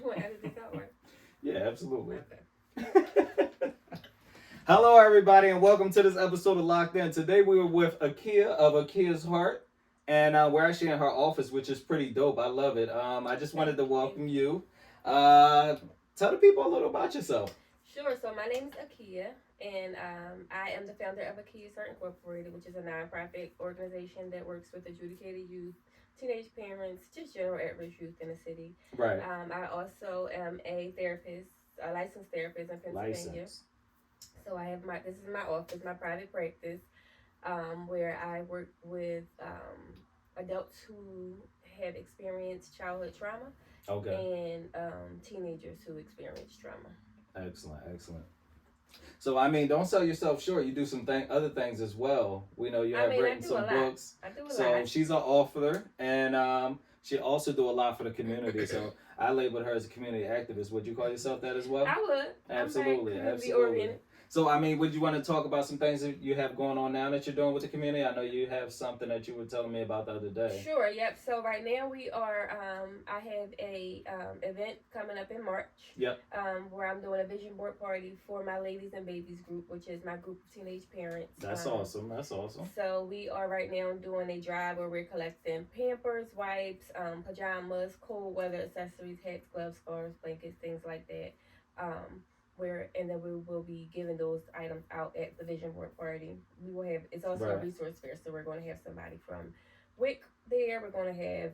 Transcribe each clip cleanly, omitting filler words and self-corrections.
want to edit this out, right? Yeah, absolutely. Okay. Hello, everybody, and welcome to this episode of Locked In. Today we are with Akea of Akea's Heart, and we're actually in her office, which is pretty dope. I love it. I just wanted to welcome you. Tell the people a little about yourself. Sure. So my name is Akea, and I am the founder of Akea Heart Incorporated, which is a nonprofit organization that works with adjudicated youth, teenage parents, just general at-risk youth in the city. Right. I also am a therapist, a licensed therapist in Pennsylvania. License. So I have this is my office, my private practice, where I work with adults who have experienced childhood trauma. Okay. And teenagers who experience trauma. Excellent, excellent. So I mean, don't sell yourself short. You do some other things as well. We know you have written some books. I do a so lot. She's an author, and she also do a lot for the community. So I labeled her as a community activist. Would you call yourself that as well? I would. Absolutely, absolutely. So, I mean, would you want to talk about some things that you have going on now that you're doing with the community? I know you have something that you were telling me about the other day. Sure, yep. So right now we are, I have a event coming up in March. Yep. Where I'm doing a vision board party for my Ladies and Babies group, which is my group of teenage parents. That's awesome. That's awesome. So we are right now doing a drive where we're collecting Pampers, wipes, pajamas, cold weather accessories, hats, gloves, scarves, blankets, things like that. And then we will be giving those items out at the vision board party. We will have, it's also a resource fair, so we're going to have somebody from WIC there. We're going to have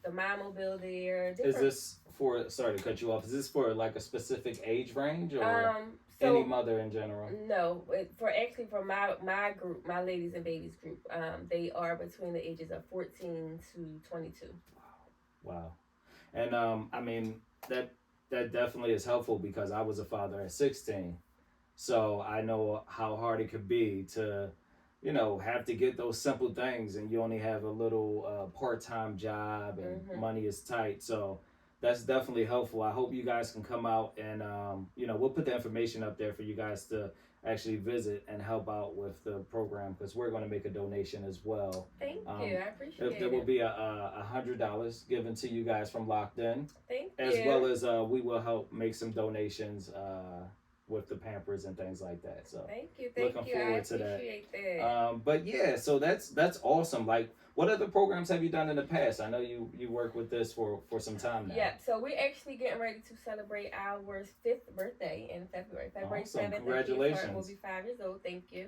the Mobile there. Is this for, sorry to cut you off, is this for like a specific age range or any mother in general? No, for my group, my Ladies and Babies group, they are between the ages of 14 to 22. Wow. And I mean, that definitely is helpful because I was a father at 16. So I know how hard it could be to, have to get those simple things and you only have a little part-time job and money is tight. So that's definitely helpful. I hope you guys can come out and, we'll put the information up there for you guys to actually visit and help out with the program because we're going to make a donation as well. Thank you. I appreciate it. There will be $100 given to you guys from Loc'D. Thank you. As well as we will help make some donations with the Pampers and things like that. So thank you. Looking forward to that. I appreciate that. But yeah, so that's awesome. Like, what other programs have you done in the past? I know you work with this for some time now. Yeah, so we're actually getting ready to celebrate our 5th birthday in February. February 7th. Congratulations. We'll be 5 years old. Thank you.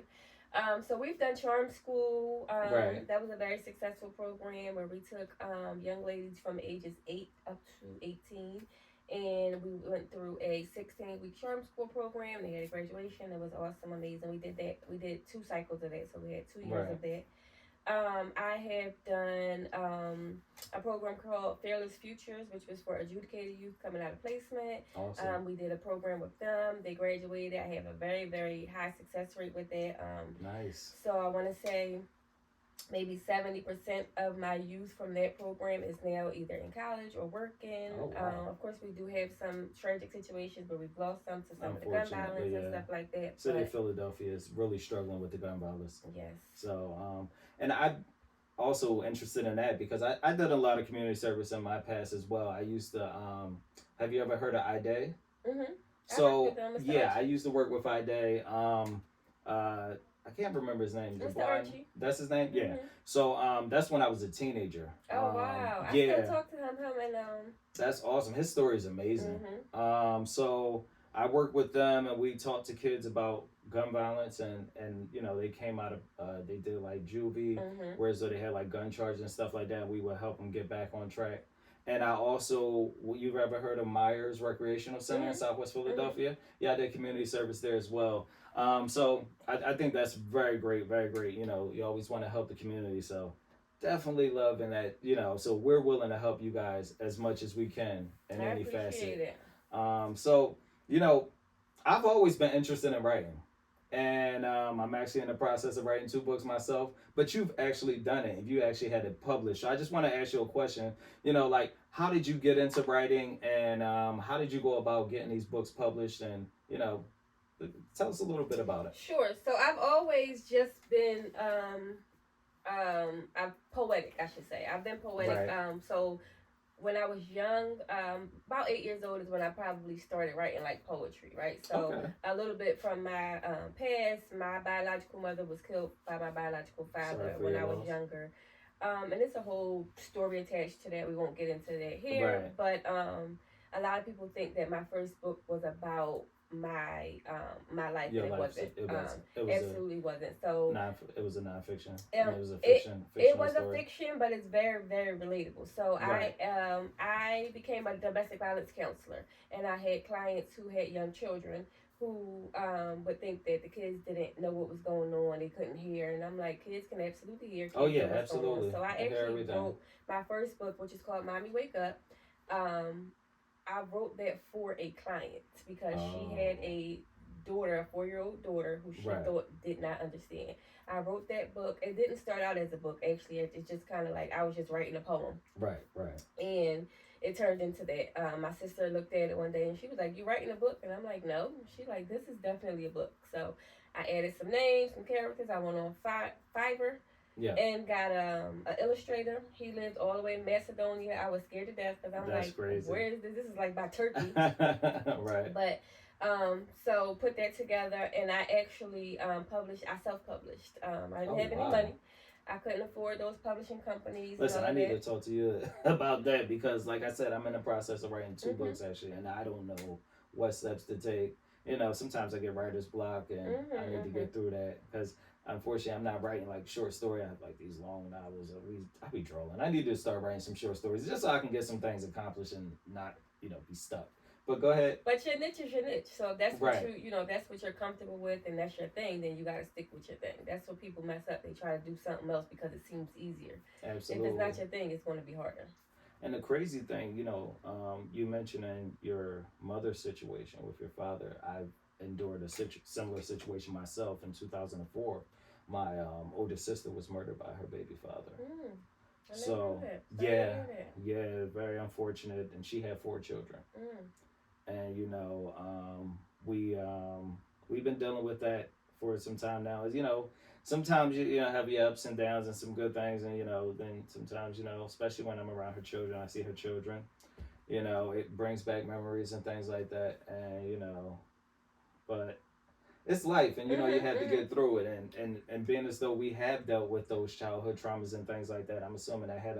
So we've done Charm School. Right. That was a very successful program where we took young ladies from ages 8 up to 18. And we went through a 16-week Charm School program. They had a graduation. It was awesome, amazing. We did that. We did 2 cycles of that, so we had 2 years of that. I have done a program called Fearless Futures, which was for adjudicated youth coming out of placement. Awesome. We did a program with them. They graduated. I have a very, very high success rate with that. Nice. So I want to say maybe 70% of my youth from that program is now either in college or working. Oh, wow. Of course, we do have some tragic situations where we've lost some to some of the gun violence and stuff like that. City of Philadelphia is really struggling with the gun violence. Yes. So, and I'm also interested in that because I did a lot of community service in my past as well. I used to, have you ever heard of IDAY? Mm-hmm. So, yeah, I used to work with IDAY. I can't remember his name. Mr. Archie. That's his name? Yeah. Mm-hmm. So that's when I was a teenager. Oh, wow. I yeah. still talk to him and That's awesome. His story is amazing. Mm-hmm. So I worked with them and we talked to kids about gun violence and they came out of they did like juvie, whereas they had like gun charges and stuff like that. We would help them get back on track. And I also, you've ever heard of Myers Recreational Center in Southwest Philadelphia? Yeah, I did community service there as well. So I think that's very great, very great. You always want to help the community. So definitely loving that, so we're willing to help you guys as much as we can in any facet. So, I've always been interested in writing. And I'm actually in the process of writing 2 books myself, but you've actually done it. You actually had it published. So I just want to ask you a question, like how did you get into writing and how did you go about getting these books published and, tell us a little bit about it. Sure. So I've always just been I'm poetic, I should say. I've been poetic. Right. So when I was young, about 8 years old is when I probably started writing like poetry, right? So Okay. a little bit from my past. My biological mother was killed by my biological Sorry father for when your I was loss. younger, and it's a whole story attached to that. We won't get into that here, Right. but a lot of people think that my first book was about my life, Your and it life. wasn't. It was. It was a Absolutely wasn't. So It was a nonfiction. I um, mean, it was a it it fictional was a story. fiction, but it's very very relatable. So Right. I became a domestic violence counselor, and I had clients who had young children who would think that the kids didn't know what was going on, they couldn't hear, and I'm like, kids can absolutely hear, Oh kids yeah, know what's going on. absolutely. So I I hear actually everything. wrote my first book, which is called Mommy Wake Up. Um, I wrote that for a client because she had Oh. a daughter, a 4-year-old daughter, who she Right. thought did not understand. I wrote that book. It didn't start out as a book, actually. It's just kind of like I was just writing a poem. Right. Right. And it turned into that. My sister looked at it one day and she was like, "You writing a book?" And I'm like, "No." She like, "This is definitely a book." So I added some names, some characters. I went on Fiverr Yeah. and got an illustrator. He lived all the way in Macedonia. I was scared to death because I'm That's like, crazy. where is this? This is like by Turkey. Right. But so put that together, and I actually published. I self-published. I didn't Oh have any wow. money. I couldn't afford those publishing companies Listen, and I all of need to that. talk to you about that because, like I said, I'm in the process of writing two Mhm. books actually, and I don't know what steps to take. You know, sometimes I get writer's block, and Mhm. I need to Mhm. get through that because unfortunately, I'm not writing like short story. I have like these long novels. I be trolling. I need to start writing some short stories just so I can get some things accomplished and not, be stuck. But go ahead. But your niche is your niche. So if that's what Right. that's what you're comfortable with, and that's your thing, then you got to stick with your thing. That's what people mess up. They try to do something else because it seems easier. If it's Absolutely. not your thing, it's going to be harder. And the crazy thing, you mentioning your mother's situation with your father. I've endured a similar situation myself in 2004. My oldest sister was murdered by her baby father. Mm. I never knew So, that. Sorry to yeah, hear that. yeah, very unfortunate. And she had 4 children. Mm. And, we've been dealing with that for some time now. As sometimes you have your ups and downs and some good things, and then sometimes especially when I'm around her children, I see her children. It brings back memories and things like that, and but it's life, and you have to Mm-hmm. get through it, and being as though we have dealt with those childhood traumas and things like that, I'm assuming that had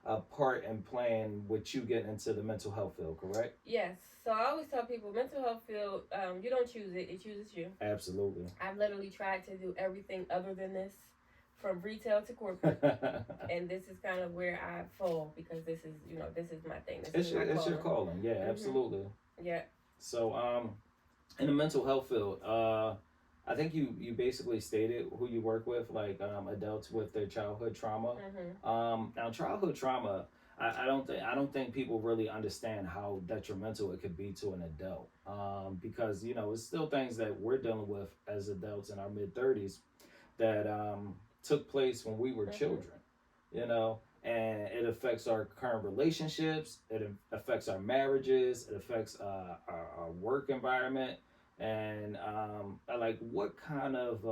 a part in playing with you getting into the mental health field, correct? Yes. So I always tell people mental health field, you don't choose it, it chooses you. Absolutely. I've literally tried to do everything other than this, from retail to corporate. And this is kind of where I fall because this is my thing. This is my it's calling. your calling, yeah, absolutely. Yeah. So, in the mental health field, I think you basically stated who you work with, like adults with their childhood trauma. Now, childhood trauma, I don't think people really understand how detrimental it could be to an adult. Because it's still things that we're dealing with as adults in our mid 30s that took place when we were children. You know, and it affects our current relationships. It affects our marriages. It affects our work environment. And I like, what kind of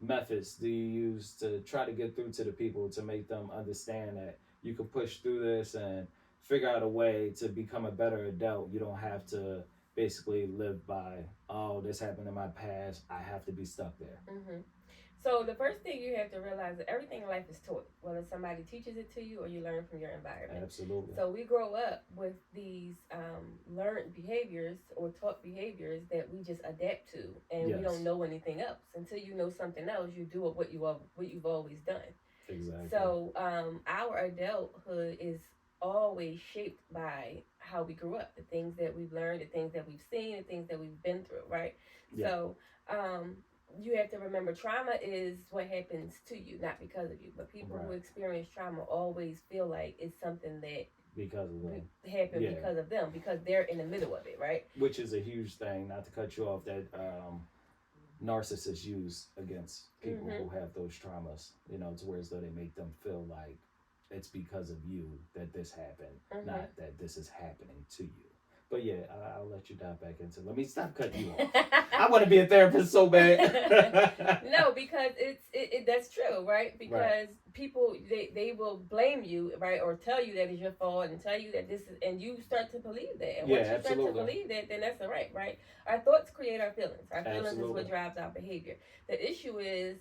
methods do you use to try to get through to the people to make them understand that you can push through this and figure out a way to become a better adult? You don't have to basically live by, oh, this happened in my past, I have to be stuck there. So the first thing you have to realize is that everything in life is taught, whether somebody teaches it to you or you learn from your environment. Absolutely. So we grow up with these learned behaviors or taught behaviors that we just adapt to, and we don't know anything else. Until you know something else, you do what you've always done. Exactly. So our adulthood is always shaped by how we grew up, the things that we've learned, the things that we've seen, the things that we've been through, right? Yeah. So you have to remember, trauma is what happens to you, not because of you. But people who experience trauma always feel like it's something that because of them happened because of them, because they're in the middle of it, right? Which is a huge thing. Not to cut you off, that narcissists use against people who have those traumas. To where as though they make them feel like it's because of you that this happened, not that this is happening to you. But yeah, I'll let you dive back into it. Let me stop cutting you off. I want to be a therapist so bad. No, because that's true, right? Because right. people they will blame you, right, or tell you that it's your fault and tell you that this is, and you start to believe that. And yeah, once you absolutely. start to believe that, then that's all right? Our thoughts create our feelings. Our feelings absolutely. is what drives our behavior. The issue is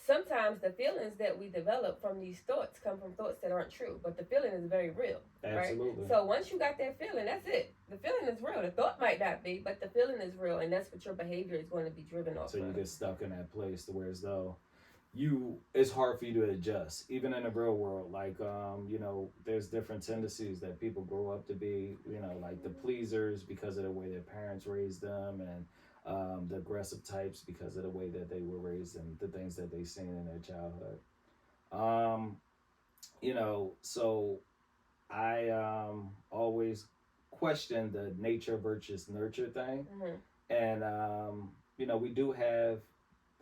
sometimes the feelings that we develop from these thoughts come from thoughts that aren't true, but the feeling is very real. Absolutely. Right? So once you got that feeling, that's it. The feeling is real. The thought might not be, but the feeling is real, and that's what your behavior is going to be driven off. So you get stuck in that place to where as though it's hard for you to adjust, even in the real world. Like there's different tendencies that people grow up to be, like the pleasers because of the way their parents raised them, and the aggressive types because of the way that they were raised and the things that they seen in their childhood. So I always question the nature versus nurture thing. And we do have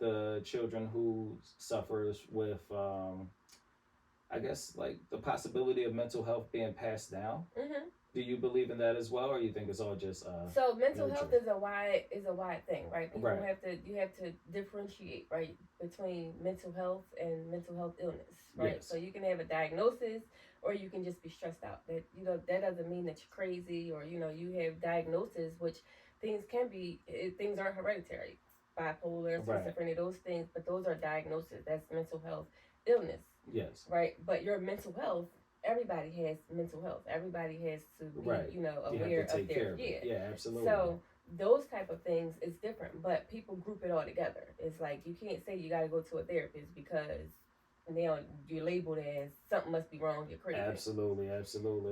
the children who suffers with I guess like the possibility of mental health being passed down. Do you believe in that as well, or you think it's all just so mental nurture? health is a wide thing, right? People you have to differentiate, right, between mental health and mental health illness, right? Yes. So you can have a diagnosis, or you can just be stressed out. That that doesn't mean that you're crazy, or you have diagnosis, which things aren't hereditary, bipolar, schizophrenia, those things, but those are diagnoses. That's mental health illness. Yes. Right, but your mental health. Everybody has mental health. Everybody has to be, aware of their Yeah, absolutely. So those type of things is different, but people group it all together. It's like you can't say you got to go to a therapist because now you're labeled as something must be wrong. You're crazy. Absolutely.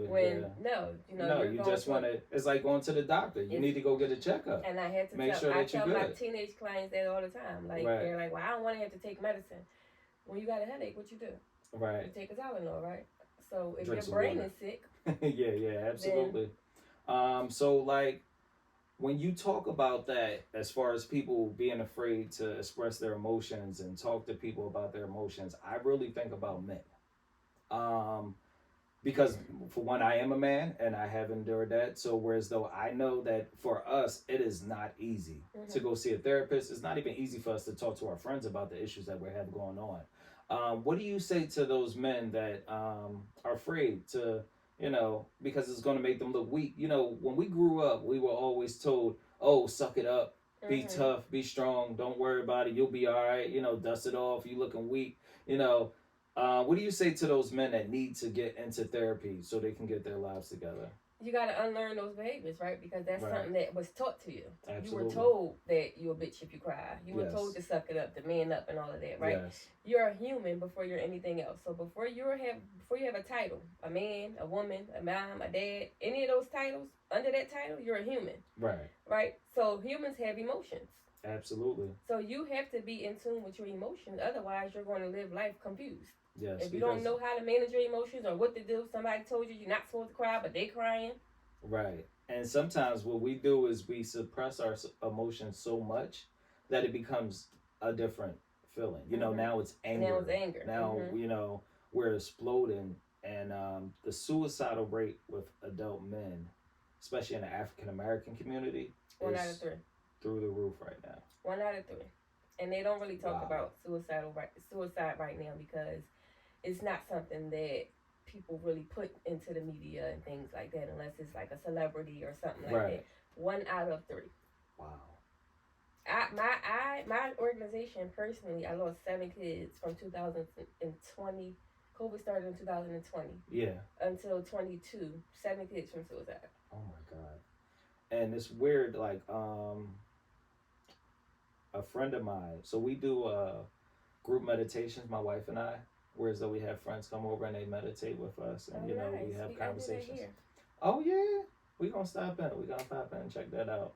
When you just want to. It's like going to the doctor. You need to go get a checkup. And I had to I tell my teenage clients that all the time. Like they're like, well, I don't want to have to take medicine. When you got a headache, what you do? Right. You take a Tylenol, right? So if your brain is sick, yeah, absolutely. So like when you talk about that, as far as people being afraid to express their emotions and talk to people about their emotions, I really think about men. Because for one, I am a man and I have endured that. So whereas though I know that for us, it is not easy to go see a therapist. It's not even easy for us to talk to our friends about the issues that we have going on. What do you say to those men that are afraid to, because it's going to make them look weak? When we grew up, we were always told, oh, suck it up, be tough, be strong, don't worry about it, you'll be all right, dust it off, you looking weak, what do you say to those men that need to get into therapy so they can get their lives together? You got to unlearn those behaviors, right? Because that's something that was taught to you. Absolutely. You were told that you're a bitch if you cry. You were told to suck it up, to man up, and all of that, right? Yes. You're a human before you're anything else. So before you have a title, a man, a woman, a mom, a dad, any of those titles, under that title, you're a human. Right. Right? So humans have emotions. Absolutely. So you have to be in tune with your emotions. Otherwise, you're going to live life confused. Yes. If you don't know how to manage your emotions or what to do, somebody told you you're not supposed to cry, but they crying. Right. And sometimes what we do is we suppress our emotions so much that it becomes a different feeling. Now it's anger. Now it's anger. Now, we're exploding. And the suicidal rate with adult men, especially in the African American community, 1 out of 3. Through the roof right now. 1 out of 3. And they don't really talk about suicide right now because it's not something that people really put into the media and things like that unless it's like a celebrity or something like that. 1 out of 3. Wow. My organization personally, I lost 7 kids from 2020. COVID started in 2020. Yeah. Until 22, 7 kids from suicide. Oh my God. And it's weird, like a friend of mine. So we do group meditations, my wife and I. Whereas though we have friends come over and they meditate with us, and we have conversations. Oh yeah, we gonna stop in. We gonna pop in and check that out.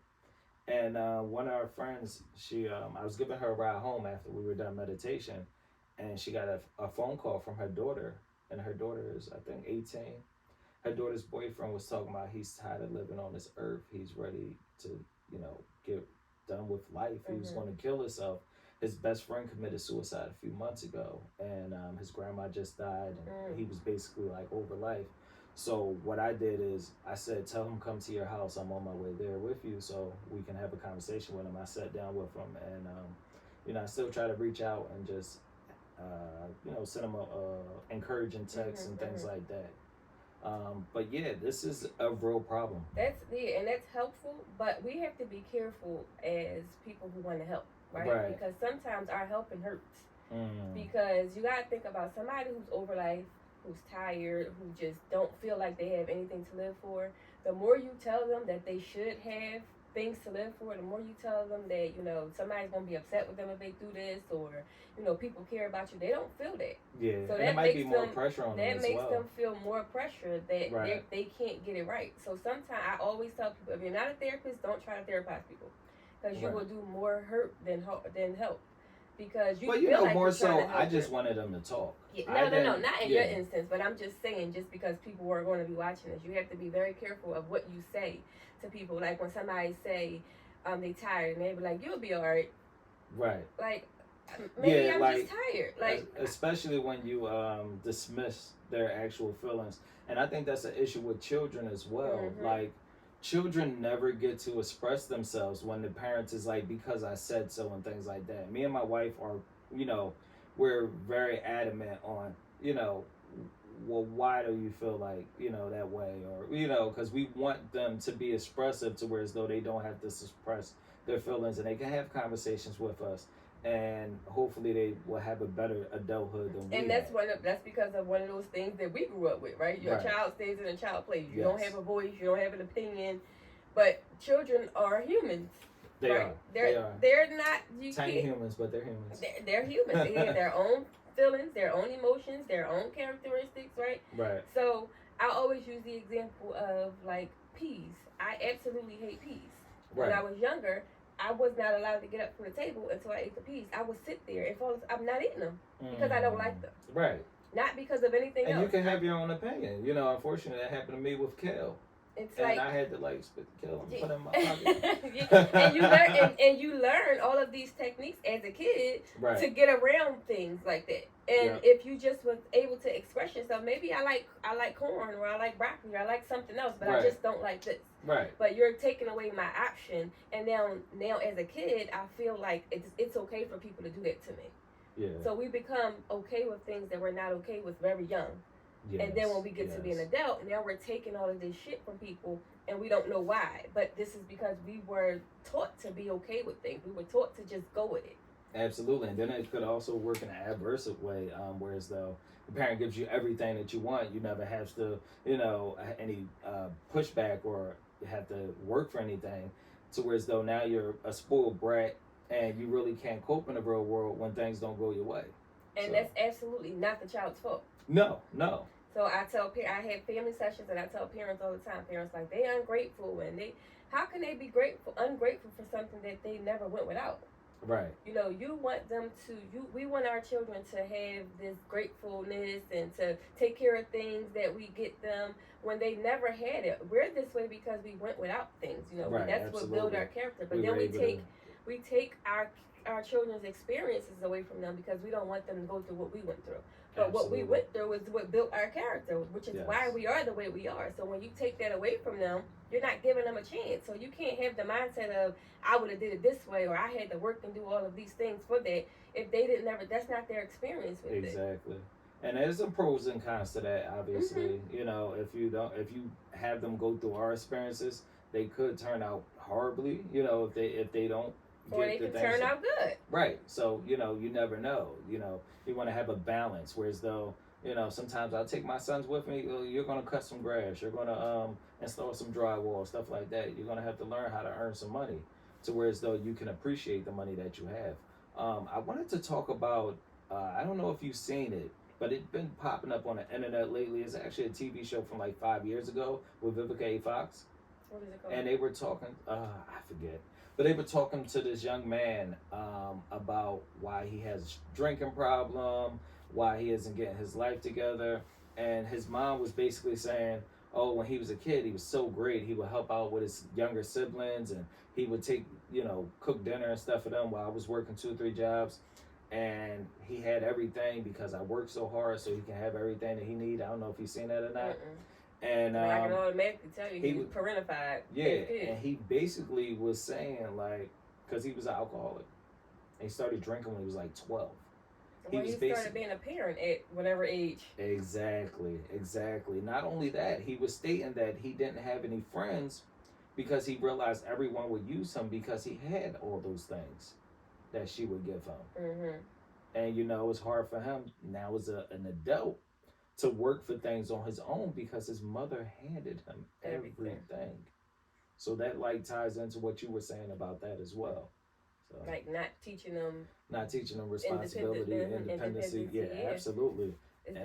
And one of our friends, she I was giving her a ride home after we were done meditation, and she got a phone call from her daughter, and her daughter is I think 18. Her daughter's boyfriend was talking about he's tired of living on this earth. He's ready to get done with life. He was going to kill himself. His best friend committed suicide a few months ago, and his grandma just died, and he was basically like over life. So what I did is I said, tell him come to your house. I'm on my way there with you, so we can have a conversation with him. I sat down with him, and I still try to reach out and just send him a encouraging text and things like that. But yeah, this is a real problem. And that's helpful, but we have to be careful as people who want to help, right? Because sometimes our helping hurts. Because you gotta think about somebody who's over life, who's tired, who just don't feel like they have anything to live for. The more you tell them that they should have things to live for, the more you tell them that, somebody's gonna be upset with them if they do this, or, people care about you, they don't feel that. Yeah, so that might be more pressure on them as well. That makes them feel more pressure that they can't get it right. So sometimes I always tell people, if you're not a therapist, don't try to therapize people, because you will do more hurt than help. Because you feel like more so, I just wanted them to talk. Yeah, no, not in your instance, but I'm just saying, just because people are going to be watching this, you have to be very careful of what you say to people. Like when somebody say they tired, and they be like, "You'll be all right." Right. Like maybe I'm like, just tired. Like especially when you dismiss their actual feelings, and I think that's an issue with children as well. Like, children never get to express themselves when the parents is like, because I said so and things like that. Me and my wife are, we're very adamant on, well, why do you feel like, that way? Or, because we want them to be expressive to where as though they don't have to suppress their feelings, and they can have conversations with us. And hopefully they will have a better adulthood than we. And that's because of one of those things that we grew up with, right? Your child stays in a child place. You don't have a voice. You don't have an opinion. But children are humans. They are. They're not tiny humans, but they're humans. They're humans. They have their own feelings, their own emotions, their own characteristics, right? Right. So I always use the example of like peas. I absolutely hate peas. When I was younger, I was not allowed to get up from the table until I ate the peas. I would sit there and I'm not eating them because I don't like them. Right. Not because of anything else. And you can have your own opinion. Unfortunately, that happened to me with kale. It's and like I had to spit the kale and put it in my pocket. and you learn all of these techniques as a kid to get around things like that. And if you just was able to express yourself, maybe I like corn, or I like broccoli, or I like something else, but I just don't like this. Right. But you're taking away my option, and now as a kid, I feel like it's okay for people to do that to me. Yeah. So we become okay with things that we're not okay with very young. Yes, and then when we get to be an adult, now we're taking all of this shit from people, and we don't know why. But this is because we were taught to be okay with things. We were taught to just go with it. Absolutely. And then it could also work in an adverse way, whereas though the parent gives you everything that you want, you never have to, any pushback or have to work for anything, to whereas though now you're a spoiled brat and you really can't cope in the real world when things don't go your way. And that's absolutely not the child's fault. No. So I have family sessions, and I tell parents all the time, parents like, they ungrateful, and how can they be ungrateful for something that they never went without? Right. You want them we want our children to have this gratefulness and to take care of things that we get them when they never had it. We're this way because we went without things, Right, that's absolutely. what built our character. But then we take our children's experiences away from them because we don't want them to go through what we went through. But what we went through is what built our character, which is why we are the way we are. So when you take that away from them, you're not giving them a chance. So you can't have the mindset of, I would have did it this way, or I had to work and do all of these things for that. If they didn't that's not their experience with it. Exactly. And there's some pros and cons to that, obviously. If you have them go through our experiences, they could turn out horribly, if they don't. Or they can turn out good. Right. So, you never know. You want to have a balance. Whereas though, sometimes I'll take my sons with me. You're going to cut some grass. You're going to install some drywall, stuff like that. You're going to have to learn how to earn some money. To whereas though you can appreciate the money that you have. I wanted to talk about, I don't know if you've seen it, but it's been popping up on the internet lately. It's actually a TV show from like 5 years ago with Vivica A. Fox. What is it called? And they were talking, I forget. But they were talking to this young man about why he has a drinking problem, why he isn't getting his life together. And his mom was basically saying, when he was a kid, he was so great. He would help out with his younger siblings, and he would take, cook dinner and stuff for them while I was working 2 or 3 jobs. And he had everything because I worked so hard so he can have everything that he needs. I don't know if he's seen that or not. And I can automatically tell you he was parentified. Yeah, and he basically was saying, like, because he was an alcoholic. And he started drinking when he was like 12. He started being a parent at whatever age. Exactly. Not only that, he was stating that he didn't have any friends because he realized everyone would use him because he had all those things that she would give him. Mm-hmm. And, it was hard for him now as an adult to work for things on his own because his mother handed him everything. So that, like, ties into what you were saying about that as well. So, like not teaching them responsibility, independency. Yeah, absolutely.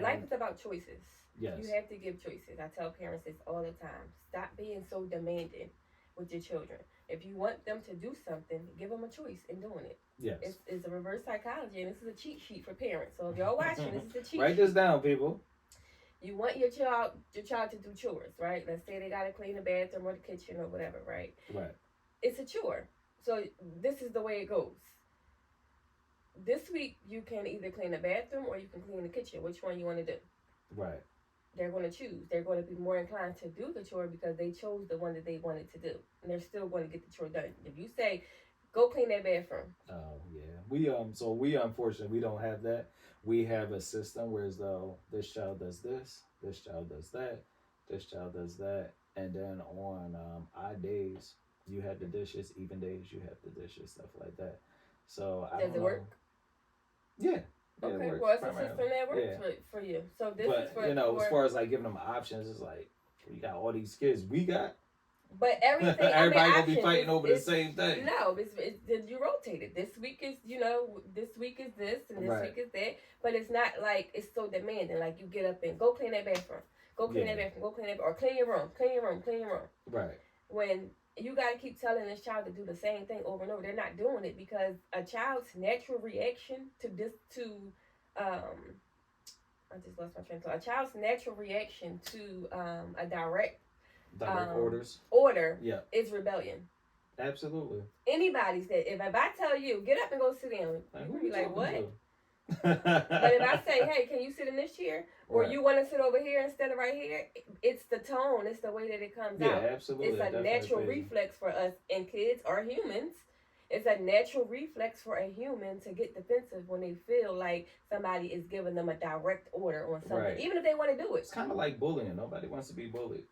Life is about choices. Yes. You have to give choices. I tell parents this all the time. Stop being so demanding with your children. If you want them to do something, give them a choice in doing it. Yes. It's a reverse psychology, and this is a cheat sheet for parents. So if y'all watching, this is the cheat Write this down, people. You want your child to do chores, right? Let's say they got to clean the bathroom or the kitchen or whatever, right? Right. It's a chore. So this is the way it goes. This week, you can either clean the bathroom or you can clean the kitchen. Which one you want to do? Right. They're going to choose. They're going to be more inclined to do the chore because they chose the one that they wanted to do. And they're still going to get the chore done. If you say, go clean that bathroom. Oh, yeah. We unfortunately, we don't have that. We have a system where as though this child does this child does that, this child does that. And then on odd days, you have the dishes, even days, you have the dishes, stuff like that. So I don't know. Does it work? Yeah. Okay, it works, well, it's a system that works for you. So this is for... as far as like giving them options, it's like, we got all these kids we got. But everything... Everybody gonna be fighting over the same thing. No, you rotate it. This week is, this week is this, and this week is that. But it's not like it's so demanding. Like you get up and go clean that bathroom. Go clean that bathroom. Go clean that... Or clean your room. Clean your room. Clean your room. Right. When... You got to keep telling this child to do the same thing over and over. They're not doing it because a child's natural reaction to I just lost my train of thought. A child's natural reaction to a direct order is rebellion. Absolutely. Anybody's that if I tell you, get up and go sit down, you're going to be like, what? But if I say, hey, can you sit in this chair? Or you want to sit over here instead of right here? It's the tone. It's the way that it comes out. Yeah, absolutely. It's a natural reflex for us. And kids are humans. It's a natural reflex for a human to get defensive when they feel like somebody is giving them a direct order on something. Even if they want to do it. It's kind of like bullying. Nobody wants to be bullied.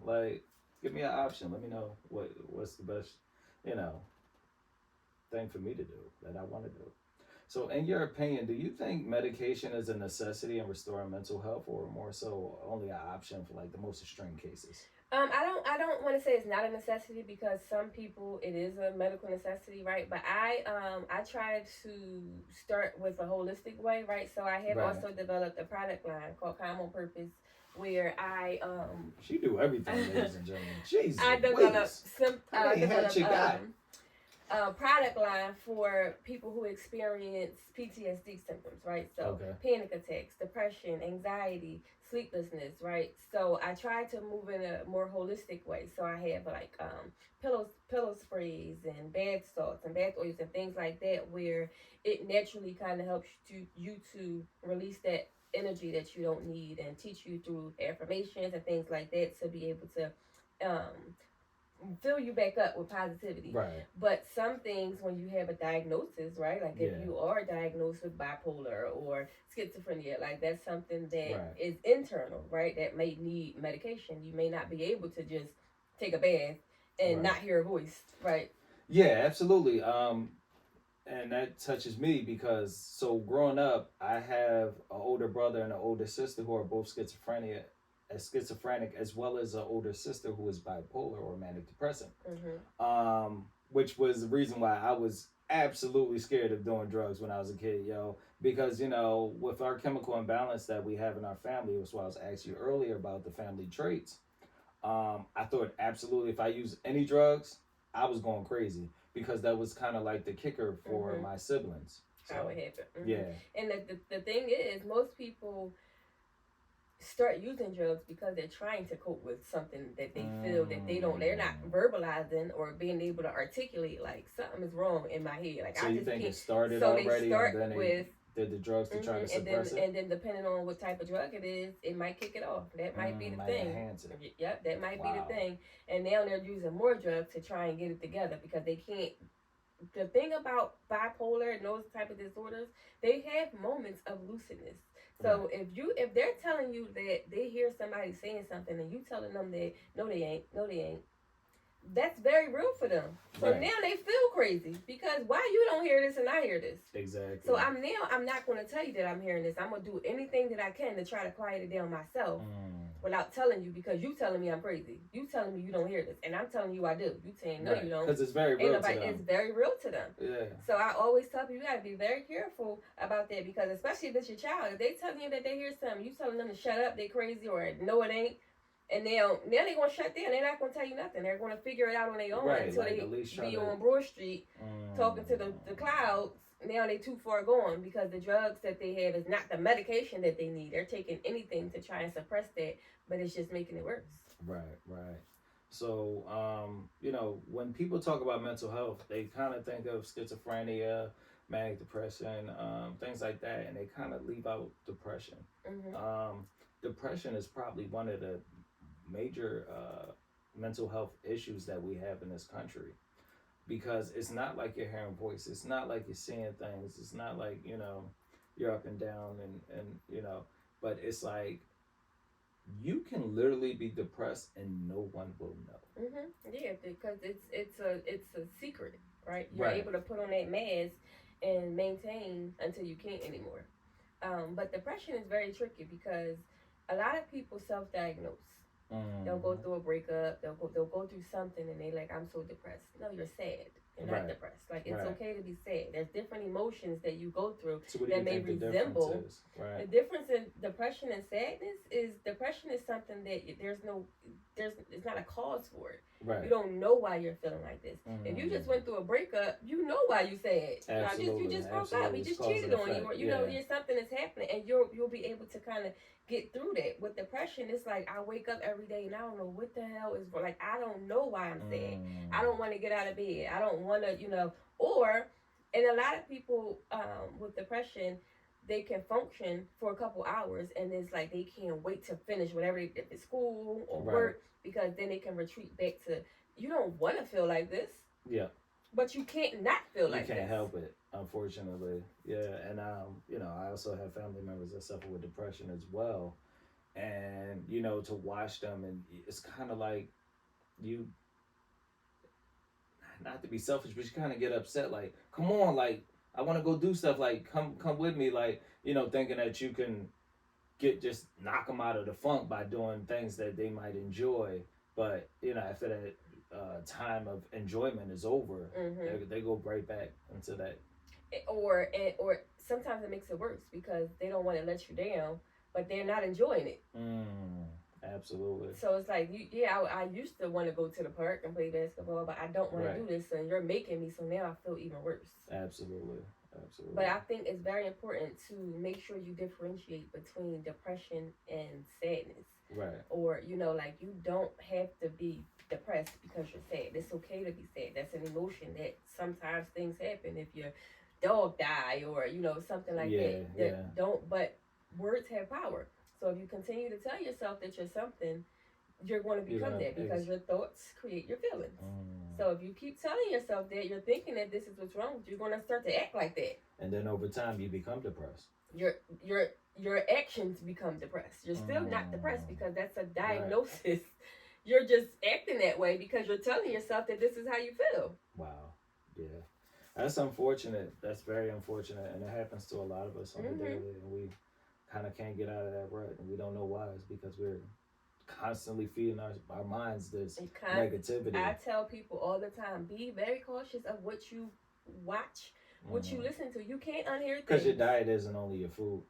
Like, give me an option. Let me know what's the best, thing for me to do that I want to do. So in your opinion, do you think medication is a necessity in restoring mental health or more so only an option for like the most extreme cases? I don't want to say it's not a necessity because some people it is a medical necessity, right? But I try to start with a holistic way, right? So I have also developed a product line called Calm on Purpose where I She do everything, ladies and gentlemen. Jesus. I developed a product line for people who experience PTSD symptoms, right? So panic attacks, depression, anxiety, sleeplessness, right? So I try to move in a more holistic way. So I have like pillow sprays and bath salts and bath oils and things like that where it naturally kind of helps you to release that energy that you don't need and teach you through affirmations and things like that to be able to fill you back up with positivity. Right. But some things when you have a diagnosis, right? Like if you are diagnosed with bipolar or schizophrenia, like that's something that is internal, right? That may need medication. You may not be able to just take a bath and not hear a voice, right? Yeah, absolutely. And that touches me because so growing up, I have an older brother and an older sister who are both schizophrenic, as well as an older sister who is bipolar or manic depressive. Mm-hmm. Which was the reason why I was absolutely scared of doing drugs when I was a kid, because with our chemical imbalance that we have in our family, that's why I was asking you earlier about the family traits. I thought absolutely if I use any drugs, I was going crazy because that was kind of like the kicker for my siblings. So, how it happened. Mm-hmm. Yeah. And the thing is, most people start using drugs because they're trying to cope with something that they feel that they're not verbalizing or being able to articulate like something is wrong in my head. Like so I you just think can't. It started so already? They start with did the drugs to try to suppress it. And then depending on what type of drug it is, it might kick it off. That might be the thing. Enhance it. Yep, that might be the thing. And now they're using more drugs to try and get it together because they can't. The thing about bipolar and those type of disorders, they have moments of lucidness. So if they're telling you that they hear somebody saying something and you telling them that no they ain't, that's very real for them. So now they feel crazy because why you don't hear this and I hear this. Exactly. So I'm not going to tell you that I'm hearing this. I'm going to do anything that I can to try to quiet it down myself without telling you because you telling me I'm crazy. You telling me you don't hear this, and I'm telling you I do. You saying no you don't. Because it's very real to them. It's very real to them. Yeah. So I always tell people you got to be very careful about that because especially if it's your child, if they telling you that they hear something, you telling them to shut up, they crazy or no it ain't. And now they're going to shut down. They're not going to tell you nothing. They're going to figure it out on their own until they be on Broad Street talking to the clouds. Now they too far gone because the drugs that they have is not the medication that they need. They're taking anything to try and suppress that, but it's just making it worse. Right. So, when people talk about mental health, they kind of think of schizophrenia, manic depression, things like that, and they kind of leave out depression. Depression is probably one of the major mental health issues that we have in this country because it's not like you're hearing voices. It's not like you're seeing things. It's not like, you're up and down and but it's like you can literally be depressed and no one will know. Yeah, because it's a secret, right? You're able to put on that mask and maintain until you can't anymore. But depression is very tricky because a lot of people self-diagnose. They'll go through a breakup. They'll go through something, and they like, I'm so depressed. No, you're sad. You're not depressed. Like it's okay to be sad. There's different emotions that you go through that may resemble. The difference in depression and sadness is depression is something that it's not a cause for it. You don't know why you're feeling like this. If you just went through a breakup, you know why you sad. Absolutely. You just broke up. He just cheated on you. There's something that's happening, and you'll be able to kind of get through that. With depression, it's like I wake up every day and I don't know what the hell is like. I don't know why I'm sad. I don't want to get out of bed. I don't want to, and a lot of people with depression, they can function for a couple hours and it's like they can't wait to finish whatever if it's school or work because then they can retreat back to you don't want to feel like this. Yeah. But you can't not feel like this. You can't help it, unfortunately. Yeah, and I also have family members that suffer with depression as well. And, to watch them and it's kind of like you not to be selfish, but you kind of get upset like, come on, like I want to go do stuff like come with me like, thinking that you can just knock them out of the funk by doing things that they might enjoy. But, after that time of enjoyment is over, they go right back into that. Or sometimes it makes it worse because they don't want to let you down, but they're not enjoying it. Absolutely. So it's like, I used to want to go to the park and play basketball, but I don't want to do this, and you're making me, so now I feel even worse. Absolutely. But I think it's very important to make sure you differentiate between depression and sadness. Right. Or, you don't have to be depressed because you're sad. It's okay to be sad. That's an emotion that sometimes things happen if your dog die or, something like that. But words have power. So if you continue to tell yourself that you're something, you're going to become that because your thoughts create your feelings. So if you keep telling yourself that, you're thinking that this is what's wrong with you, you're going to start to act like that. And then over time, you become depressed. Your actions become depressed. You're still not depressed because that's a diagnosis. Right. You're just acting that way because you're telling yourself that this is how you feel. Wow. Yeah. That's unfortunate. That's very unfortunate. And it happens to a lot of us on the daily. And we kind of can't get out of that rut. And we don't know why. It's because we're constantly feeding our minds this negativity. I tell people all the time, be very cautious of what you watch, what you listen to. You can't unhear things. Because your diet isn't only your food.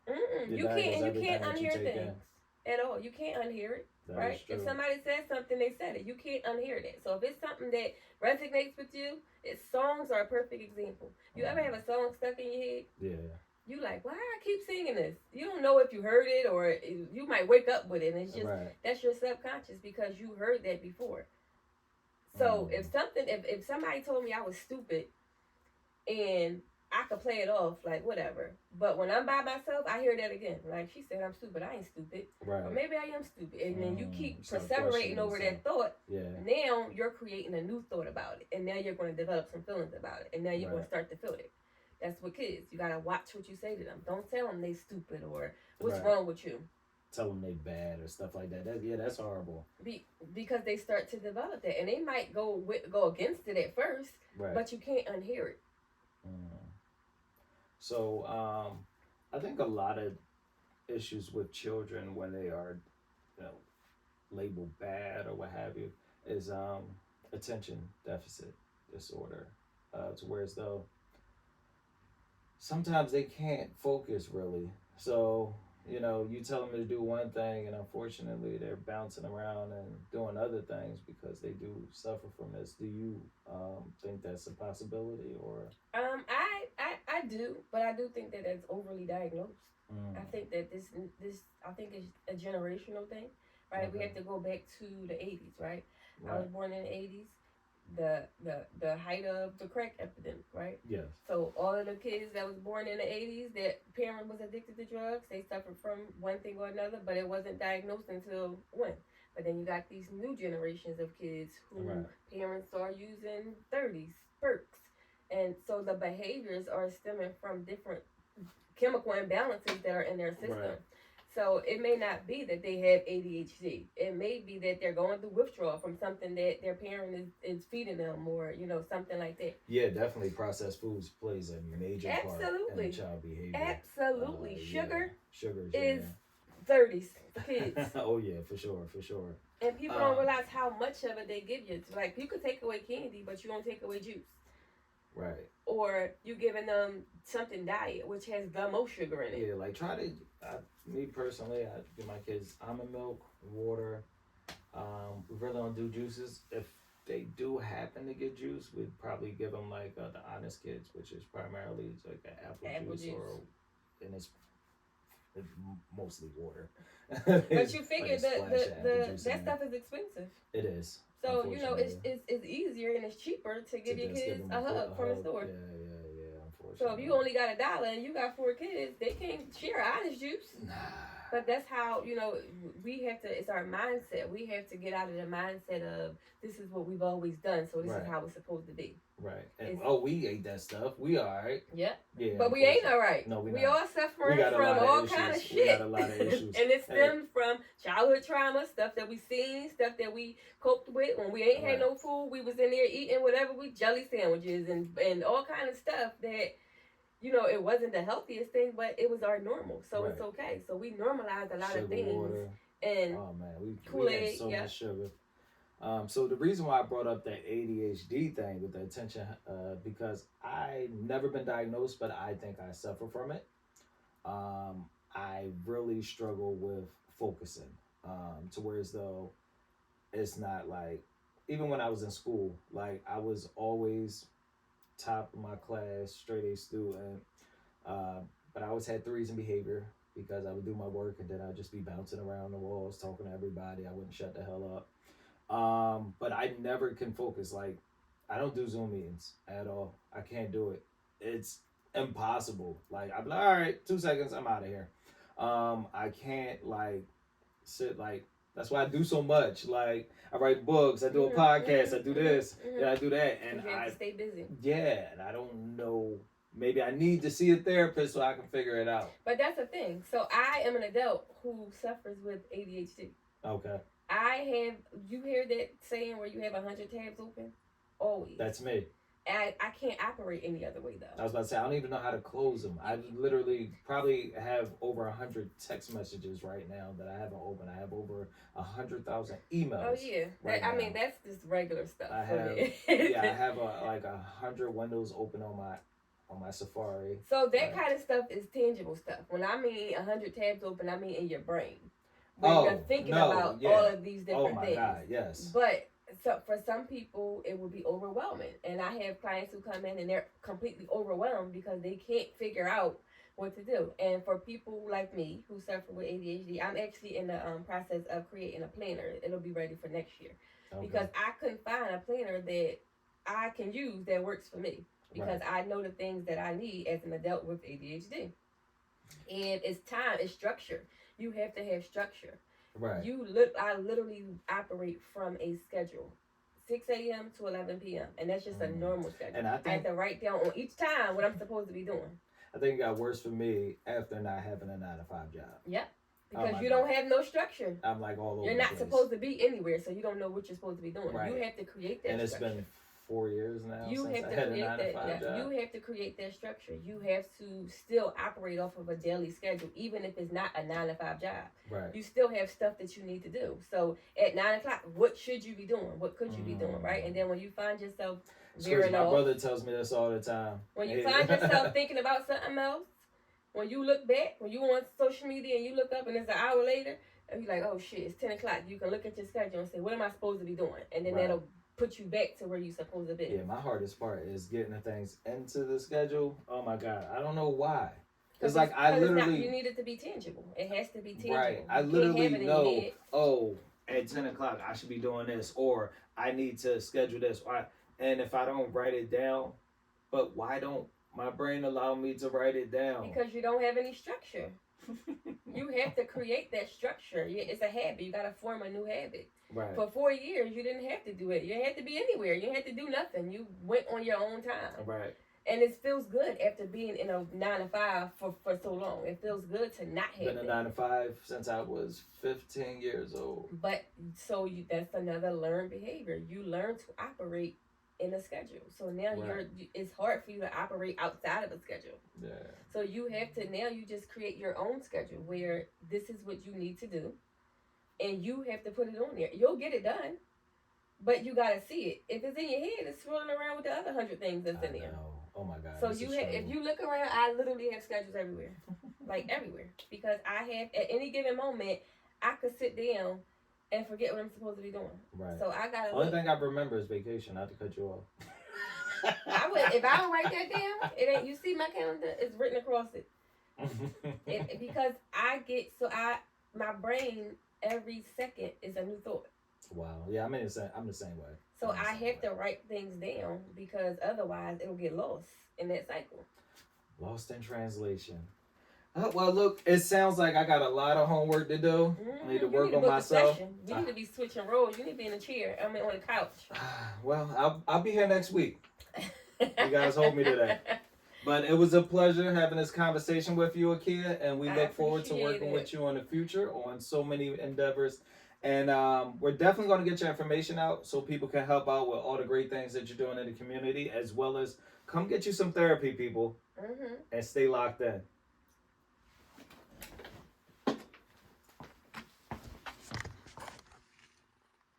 You can't unhear things at all. You can't unhear it. That right? If somebody says something, they said it. You can't unhear that. So if it's something that resonates with you, songs are a perfect example. You ever have a song stuck in your head? Yeah. You like, why I keep singing this? You don't know if you heard it or you might wake up with it. And it's just, that's your subconscious because you heard that before. So if somebody told me I was stupid and I could play it off like whatever. But when I'm by myself, I hear that again. Like she said, I'm stupid. I ain't stupid. Right. Or maybe I am stupid. And then you keep Start perseverating over questioning that thought. Yeah. Now you're creating a new thought about it. And now you're going to develop some feelings about it. And now you're going to start to feel it. That's what kids. You got to watch what you say to them. Don't tell them they stupid or what's wrong with you. Tell them they bad or stuff like that. That's horrible. Because they start to develop that. And they might go against it at first. But you can't unhear it. So, I think a lot of issues with children when they are, labeled bad or what have you, is attention deficit disorder. To where as though sometimes they can't focus really. So, you tell them to do one thing, and unfortunately they're bouncing around and doing other things because they do suffer from this. Do you think that's a possibility, or? I do, but I do think that that's overly diagnosed. I think that this I think it's a generational thing, right? We have to go back to the 80s, right? I was born in the 80s. The height of the crack epidemic, right? Yes. So all of the kids that was born in the 80s, that parent was addicted to drugs, they suffered from one thing or another, but it wasn't diagnosed until when? But then you got these new generations of kids who parents are using 30s, perks. And so the behaviors are stemming from different chemical imbalances that are in their system. Right. So it may not be that they have ADHD. It may be that they're going through withdrawal from something that their parent is feeding them, or something like that. Yeah, definitely processed foods plays a major part in child behavior. Absolutely. Sugar is 30s for kids. Oh yeah, for sure. And people don't realize how much of it they give you. It's like you could take away candy, but you don't take away juice. Right. Or you giving them something diet, which has the most sugar in it. Yeah, like me personally, I give my kids almond milk, water. We really don't do juices. If they do happen to get juice, we'd probably give them like the Honest Kids, which is primarily like an apple juice. And it's mostly water. But you figure that stuff is expensive. It is. So it's easier and it's cheaper to give your kids a hug from the store. Yeah. Unfortunately. So if you only got $1 and you got 4 kids, they can't share Honest juice. Nah. But that's how we have to. It's our mindset. We have to get out of the mindset of this is what we've always done, so this is how it's supposed to be. Right. And we ate that stuff. We all right. Yeah. But we ain't all right. No, we all suffering from all kind of shit. We got a lot of issues. And it stems from childhood trauma, stuff that we seen, stuff that we coped with when we ain't had no food. We was in there eating whatever jelly sandwiches and all kind of stuff that. It wasn't the healthiest thing, but it was our normal, so it's okay. So we normalized a lot of things. Water. And we had so much sugar. So the reason why I brought up that ADHD thing with the attention, because I never been diagnosed, but I think I suffer from it. I really struggle with focusing, to where as though it's not like, even when I was in school, like I was always top of my class, straight A student, but I always had 3s in behavior because I would do my work and then I'd just be bouncing around the walls, talking to everybody. I wouldn't shut the hell up. But I never can focus. Like, I don't do Zoom meetings at all. I can't do it. It's impossible. Like, I'm like, all right, 2 seconds, I'm out of here. I can't like sit like. That's why I do so much. Like, I write books, I do a podcast, I do this, and I do that. And you have to stay busy. Yeah, and I don't know. Maybe I need to see a therapist so I can figure it out. But that's the thing. So I am an adult who suffers with ADHD. Okay. You hear that saying where you have 100 tabs open? Always. That's me. I can't operate any other way, though. I was about to say, I don't even know how to close them. I literally probably have over 100 text messages right now that I haven't opened. I have over 100,000 emails. Oh, yeah. That's just regular stuff. I have 100 windows open on my Safari. So that kind of stuff is tangible stuff. When I mean 100 tabs open, I mean in your brain. Where you're thinking about all of these different things. Oh, my God, yes. But so for some people, it will be overwhelming. And I have clients who come in and they're completely overwhelmed because they can't figure out what to do. And for people like me who suffer with ADHD, I'm actually in the process of creating a planner. It'll be ready for next year. Okay. Because I couldn't find a planner that I can use that works for me. because I know the things that I need as an adult with ADHD. And it's time, it's structure. You have to have structure. Right. I literally operate from a schedule. 6 a.m. to 11 p.m. And that's just a normal schedule. And I have to write down on each time what I'm supposed to be doing. I think it got worse for me after not having a 9-to-5 job. Yep. Because you don't have no structure. I'm like all over. You're not supposed to be anywhere, so you don't know what you're supposed to be doing. Right. You have to create that. And it's been 4 years now you since have I to had create a 9-to-5 job. You have to create that structure. You have to still operate off of a daily schedule, even if it's not a 9-to-5 job. Right. You still have stuff that you need to do. So at 9 o'clock, what should you be doing? What could you be doing? Right. And then when you find yourself veering off, my brother tells me this all the time. When you find yourself thinking about something else, when you look back, when you on social media and you look up and it's an hour later, and you're like, oh shit, it's 10 o'clock. You can look at your schedule and say, what am I supposed to be doing? And then that'll put you back to where you're supposed to be. Yeah, my hardest part is getting the things into the schedule. Oh my God, I don't know why. It's like I literally... you need it to be tangible. It has to be tangible. Right. I literally know, oh, at 10 o'clock I should be doing this, or I need to schedule this. And if I don't write it down, but why don't my brain allow me to write it down? Because you don't have any structure. You have to create that structure. It's a habit. You got to form a new habit. Right. For 4 years, you didn't have to do it. You didn't have to be anywhere. You didn't have to do nothing. You went on your own time. Right. And it feels good after being in a 9-to-5 for so long. It feels good to not have been a 9-to-5 since I was 15 years old. But that's another learned behavior. You learn to operate in a schedule. So now it's hard for you to operate outside of a schedule. Yeah. So you have to now you just create your own schedule where this is what you need to do, and you have to put it on there. You'll get it done, but you gotta see it. If it's in your head, it's swirling around with the other 100 things that's in there. Oh my God. So if you look around, I literally have schedules everywhere, like everywhere, because I have at any given moment I could sit down and forget what I'm supposed to be doing. Right. So I gotta. Only thing I remember is vacation. Not to cut you off. I would if I don't write that down. It ain't. You see my calendar? It's written across it. Because my brain every second is a new thought. Wow. Yeah, I'm the same way. So I have to write things down because otherwise it'll get lost in that cycle. Lost in translation. Well, look, it sounds like I got a lot of homework to do. I need to work on myself. You need to be switching roles. You need to be in a chair. I mean, on the couch. Well, I'll be here next week. You guys hold me to that. But it was a pleasure having this conversation with you, Akea, and we look forward to working with you in the future on so many endeavors. And we're definitely going to get your information out so people can help out with all the great things that you're doing in the community, as well as come get you some therapy, people, and stay locked in.